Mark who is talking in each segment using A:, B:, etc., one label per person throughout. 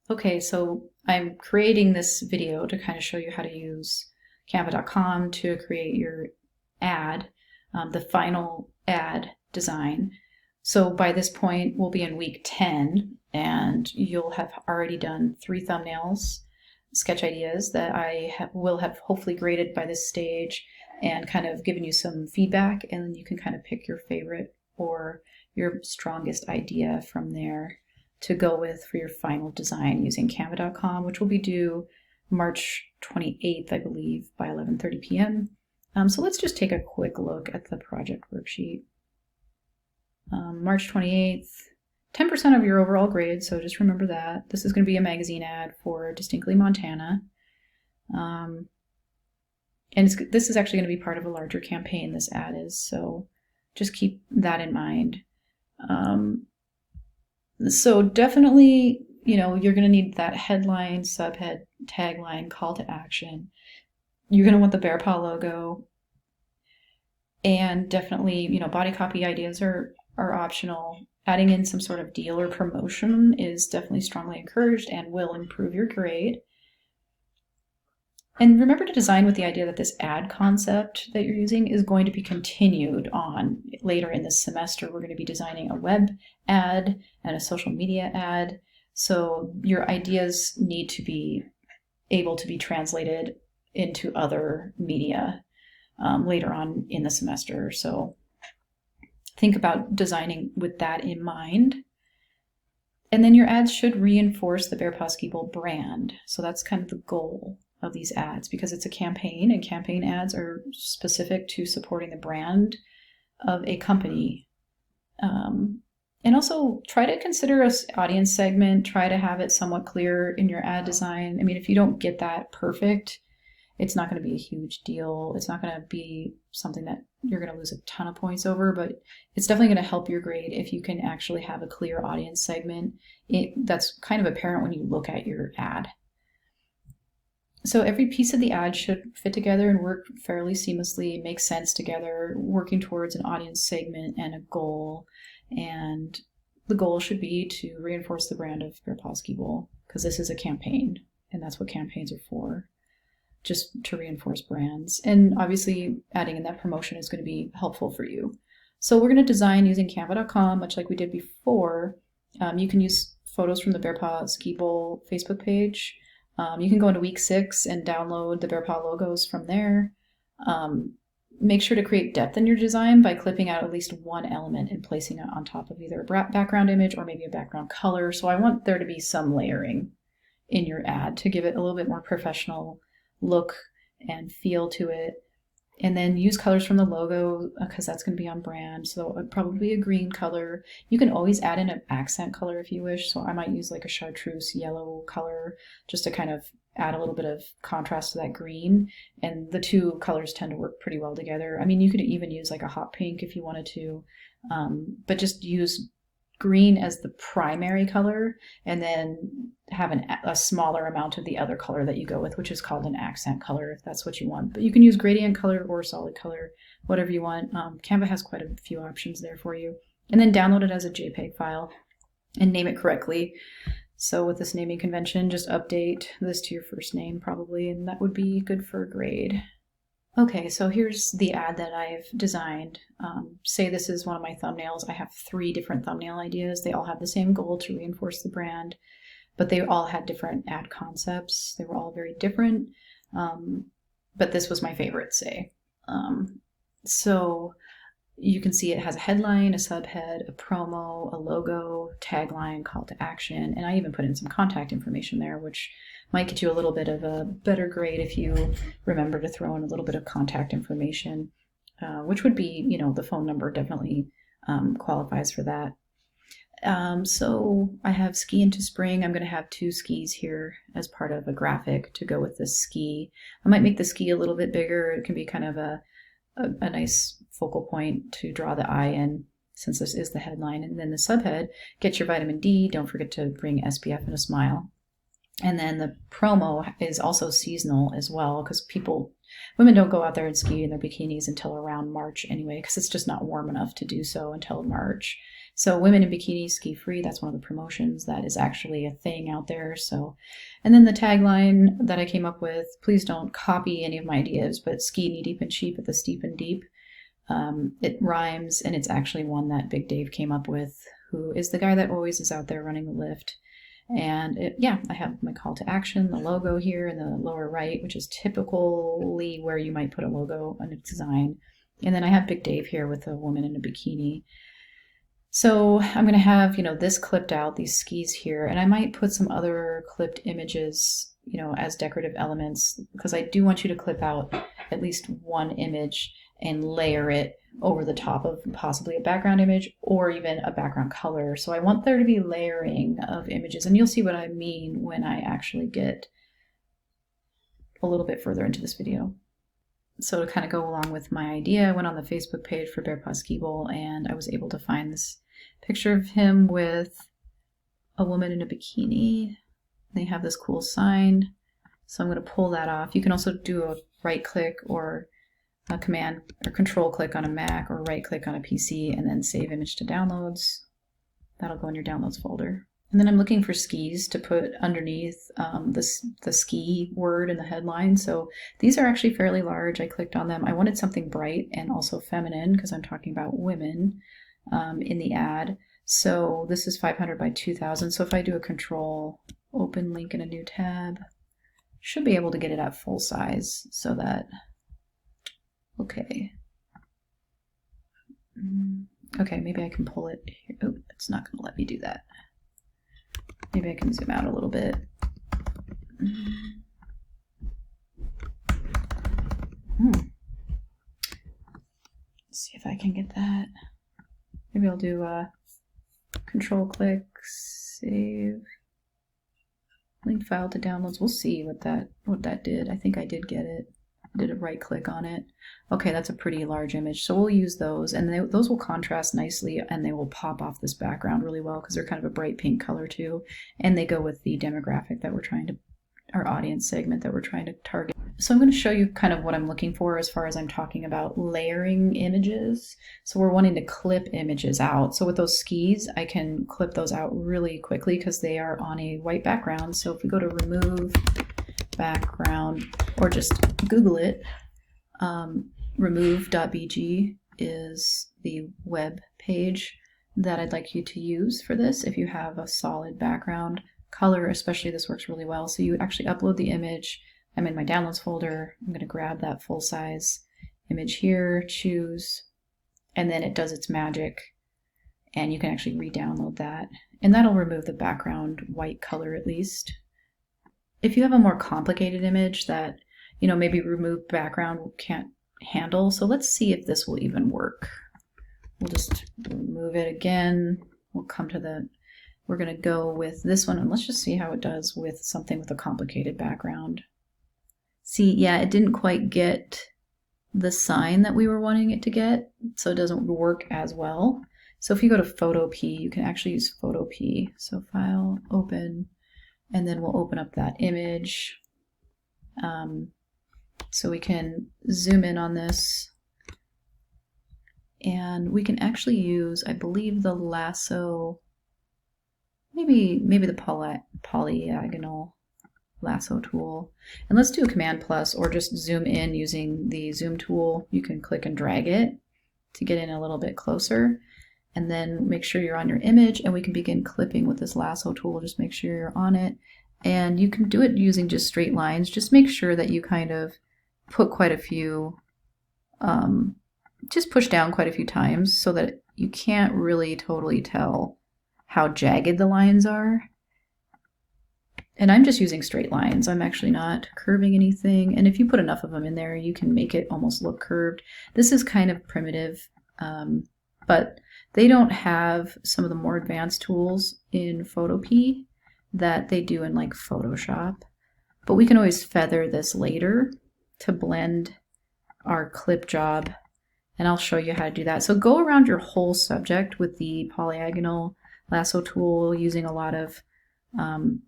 A: Okay, so I'm creating this video to kind of show you how to use canva.com to create your ad, the final ad design. So by this point, we'll be in week 10, and you'll have already done 3 thumbnails, sketch ideas that will have hopefully graded by this stage and kind of given you some feedback, and then you can kind of pick your favorite or your strongest idea from there to go with for your final design using canva.com, which will be due March 28th, I believe, by 11:30 p.m. So let's just take a quick look at the project worksheet. March 28th, 10% of your overall grade, so just remember that. This is going to be a magazine ad for Distinctly Montana. And this is actually going to be part of a larger campaign, this ad is, so just keep that in mind. So definitely, you're going to need that headline, subhead, tagline, call to action. You're going to want the Bear Paw logo. And definitely, body copy ideas are optional. Adding in some sort of deal or promotion is definitely strongly encouraged and will improve your grade. And remember to design with the idea that this ad concept that you're using is going to be continued on later in this semester. We're going to be designing a web ad and a social media ad. So your ideas need to be able to be translated into other media later on in the semester. So think about designing with that in mind. And then your ads should reinforce the Bear Paw Ski Bowl brand. So that's kind of the goal of these ads, because it's a campaign, and campaign ads are specific to supporting the brand of a company. And also try to consider an audience segment, try to have it somewhat clear in your ad design. I mean, if you don't get that perfect, it's not going to be a huge deal. It's not going to be something that you're going to lose a ton of points over, but it's definitely going to help your grade if you can actually have a clear audience segment. That's kind of apparent when you look at your ad. So every piece of the ad should fit together and work fairly seamlessly, make sense together, working towards an audience segment and a goal. And the goal should be to reinforce the brand of Bear Paw Ski Bowl, because this is a campaign, and that's what campaigns are for, just to reinforce brands. And obviously adding in that promotion is going to be helpful for you. So we're going to design using canva.com, much like we did before. You can use photos from the Bear Paw Ski Bowl Facebook page. You can go into week 6 and download the Bear Paw logos from there. Make sure to create depth in your design by clipping out at least one element and placing it on top of either a background image or maybe a background color. So I want there to be some layering in your ad to give it a little bit more professional look and feel to it. And then use colors from the logo, because that's going to be on brand. So probably a green color. You can always add in an accent color if you wish. So I might use like a chartreuse yellow color just to kind of add a little bit of contrast to that green. And the two colors tend to work pretty well together. I mean, you could even use like a hot pink if you wanted to, but just use green as the primary color, and then have a smaller amount of the other color that you go with, which is called an accent color, if that's what you want. But you can use gradient color or solid color, whatever you want. Canva has quite a few options there for you. And then download it as a JPEG file and name it correctly. So with this naming convention, just update this to your first name probably, and that would be good for a grade. Okay, so here's the ad that I've designed. Say this is one of my thumbnails. I have 3 different thumbnail ideas. They all have the same goal to reinforce the brand, but they all had different ad concepts. They were all very different, but this was my favorite, say. So you can see it has a headline, a subhead, a promo, a logo, tagline, call to action, and I even put in some contact information there, which might get you a little bit of a better grade if you remember to throw in a little bit of contact information, which would be, the phone number definitely qualifies for that. So I have ski into spring. I'm going to have 2 skis here as part of a graphic to go with this ski. I might make the ski a little bit bigger. It can be kind of a nice focal point to draw the eye in, since this is the headline. And then the subhead, get your vitamin D. Don't forget to bring SPF and a smile. And then the promo is also seasonal as well, because women don't go out there and ski in their bikinis until around March anyway, because it's just not warm enough to do so until March. So women in bikinis ski free, that's one of the promotions that is actually a thing out there. So, and then the tagline that I came up with, please don't copy any of my ideas, but ski knee deep and cheap at the steep and deep. It rhymes, and it's actually one that Big Dave came up with, who is the guy that always is out there running the lift. And yeah, I have my call to action, the logo here in the lower right, which is typically where you might put a logo on a design. And then I have Big Dave here with a woman in a bikini. So I'm going to have, this clipped out, these skis here, and I might put some other clipped images, as decorative elements, because I do want you to clip out at least one image and layer it over the top of possibly a background image or even a background color. So I want there to be layering of images, and you'll see what I mean when I actually get a little bit further into this video. So to kind of go along with my idea, I went on the Facebook page for Bear Paw Ski Bowl, and I was able to find this picture of him with a woman in a bikini. They have this cool sign, so I'm going to pull that off. You can also do a right click or a command or control click on a Mac, or right click on a PC and then save image to downloads. That'll go in your downloads folder. And then I'm looking for skis to put underneath the ski word in the headline. So these are actually fairly large. I clicked on them. I wanted something bright and also feminine because I'm talking about women in the ad. So this is 500 by 2000. So if I do a control open link in a new tab, should be able to get it at full size so that, okay. Okay, maybe I can pull it here. Oh, it's not going to let me do that. Maybe I can zoom out a little bit. Let's see if I can get that. Maybe I'll do a control click, save, link file to downloads. We'll see what that did. I think I did get it. I did a right click on it. Okay, that's a pretty large image. So we'll use those, and those will contrast nicely, and they will pop off this background really well because they're kind of a bright pink color too, and they go with the demographic that we're trying to, our audience segment that we're trying to target. So I'm going to show you kind of what I'm looking for as far as I'm talking about layering images. So we're wanting to clip images out. So with those skis, I can clip those out really quickly because they are on a white background. So if we go to remove background, or just Google it, remove.bg is the web page that I'd like you to use for this. If you have a solid background color, especially, this works really well. So you actually upload the image. I'm in my downloads folder. I'm going to grab that full size image here, choose, and then it does its magic, and you can actually re-download that, and that'll remove the background white color at least. If you have a more complicated image that, maybe remove background can't handle, so let's see if this will even work. We'll just remove it again. We'll come to we're going to go with this one, and let's just see how it does with something with a complicated background. See, yeah, it didn't quite get the sign that we were wanting it to get, so it doesn't work as well. So if you go to Photo P, you can actually use Photo P. So File, Open, and then we'll open up that image. So we can zoom in on this, and we can actually use, I believe, the lasso, maybe the polyagonal lasso tool. And let's do a Command plus, or just zoom in using the zoom tool. You can click and drag it to get in a little bit closer, and then make sure you're on your image, and we can begin clipping with this lasso tool. Just make sure you're on it, and you can do it using just straight lines. Just make sure that you kind of put quite a few, just push down quite a few times so that you can't really totally tell how jagged the lines are. And I'm just using straight lines. I'm actually not curving anything. And if you put enough of them in there, you can make it almost look curved. This is kind of primitive, but they don't have some of the more advanced tools in Photopea that they do in like Photoshop. But we can always feather this later to blend our clip job, and I'll show you how to do that. So go around your whole subject with the polyagonal lasso tool, using a lot of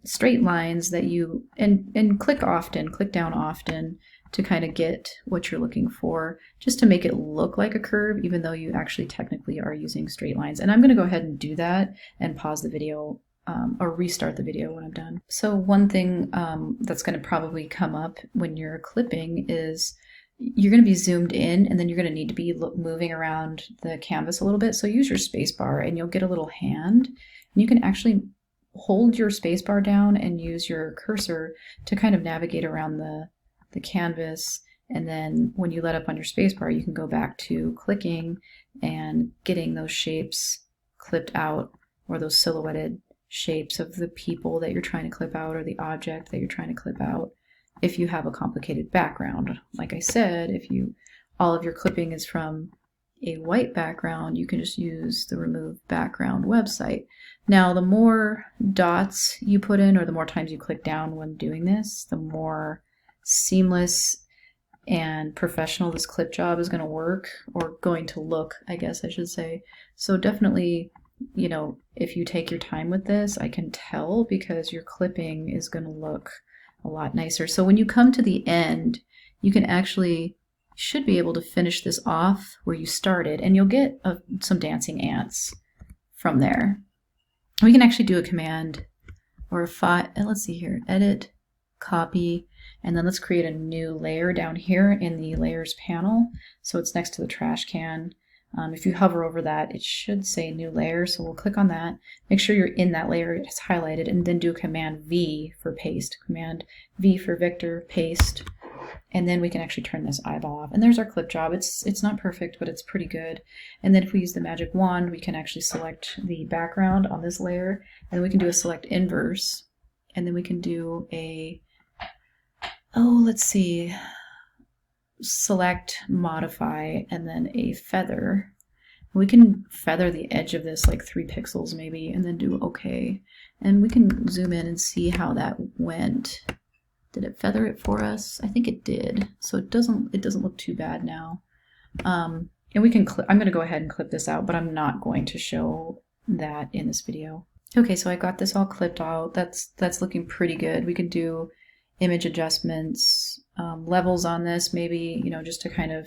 A: straight lines that you, and click often, click down often, to kind of get what you're looking for, just to make it look like a curve, even though you actually technically are using straight lines. And I'm going to go ahead and do that and pause the video or restart the video when I'm done. So one thing that's going to probably come up when you're clipping is you're going to be zoomed in, and then you're going to need to be moving around the canvas a little bit. So use your space bar and you'll get a little hand, and you can actually hold your space bar down and use your cursor to kind of navigate around the canvas. And then when you let up on your space bar, you can go back to clicking and getting those shapes clipped out, or those silhouetted shapes of the people that you're trying to clip out or the object that you're trying to clip out. If you have a complicated background, like I said, if all of your clipping is from a white background, you can just use the remove background website. Now, the more dots you put in, or the more times you click down when doing this, the more seamless and professional this clip job is going to work, or going to look, I guess I should say. So definitely, you know, if you take your time with this, I can tell, because your clipping is going to look a lot nicer. So when you come to the end, you can actually should be able to finish this off where you started, and you'll get some dancing ants from there. We can actually do a command or a file, and let's see here, edit, copy, and then let's create a new layer down here in the layers panel. So it's next to the trash can. If you hover over that, it should say new layer. So we'll click on that. Make sure you're in that layer, it's highlighted, and then do Command V for paste. Command V for Victor, paste. And then we can actually turn this eyeball off. And there's our clip job. It's not perfect, but it's pretty good. And then if we use the magic wand, we can actually select the background on this layer, and then we can do a select inverse. And then we can do a, let's see, select, modify, and then a feather. We can feather the edge of this like 3 pixels maybe, and then do OK. And we can zoom in and see how that went. Did it feather it for us? I think it did. So it doesn't look too bad now. And we can clip. I'm going to go ahead and clip this out, but I'm not going to show that in this video. Okay, so I got this all clipped out. That's looking pretty good. We can do image adjustments, levels on this, maybe, you know, just to kind of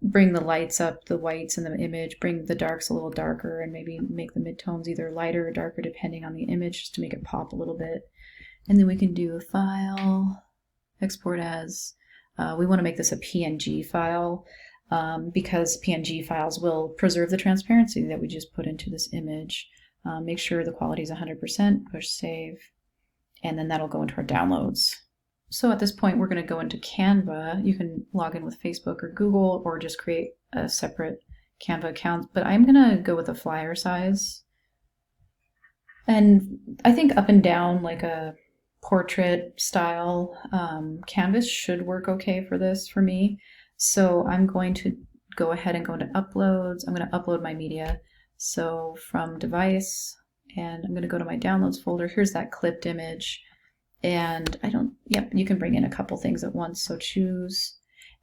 A: bring the lights up, the whites in the image, bring the darks a little darker, and maybe make the midtones either lighter or darker depending on the image, just to make it pop a little bit. And then we can do a file, export as, we want to make this a PNG file, because PNG files will preserve the transparency that we just put into this image. Make sure the quality is 100%, push save, and then that'll go into our downloads. So at this point, we're going to go into Canva. You can log in with Facebook or Google, or just create a separate Canva account, but I'm going to go with a flyer size. And I think up and down, like a portrait style canvas should work okay for this for me. So I'm going to go ahead and go into uploads. I'm going to upload my media. So from device, and I'm going to go to my downloads folder. Here's that clipped image. And you can bring in a couple things at once. So choose,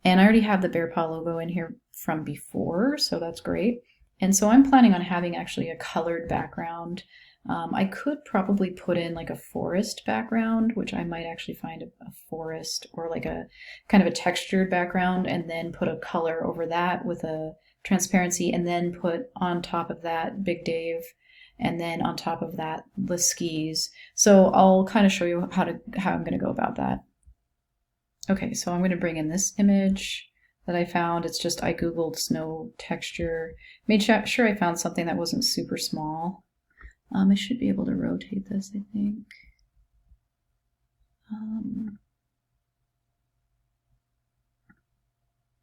A: and I already have the Bear Paw logo in here from before, so that's great. And so I'm planning on having actually a colored background. I could probably put in like a forest background, which I might actually find a forest, or like a kind of a textured background, and then put a color over that with a transparency, and then put on top of that Big Dave, and then on top of that the skis. So I'll kind of show you how I'm going to go about that. Okay, so I'm going to bring in this image that I found. It's just, I googled snow texture, made sure I found something that wasn't super small. I should be able to rotate this, I think.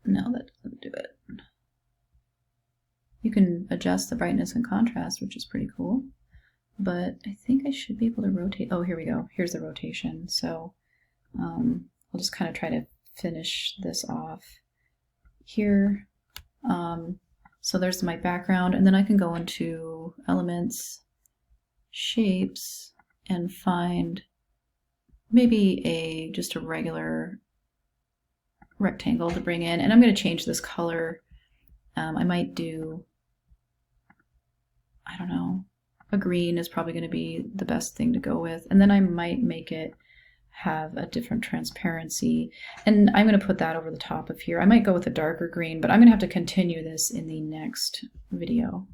A: No, that doesn't do it. You can adjust the brightness and contrast, which is pretty cool. But I think I should be able to rotate. Oh, here we go. Here's the rotation. So I'll just kind of try to finish this off here. So there's my background, and then I can go into elements, shapes, and find maybe just a regular rectangle to bring in. And I'm going to change this color. I might do, I don't know, a green is probably going to be the best thing to go with. And then I might make it have a different transparency. And I'm going to put that over the top of here. I might go with a darker green, but I'm going to have to continue this in the next video.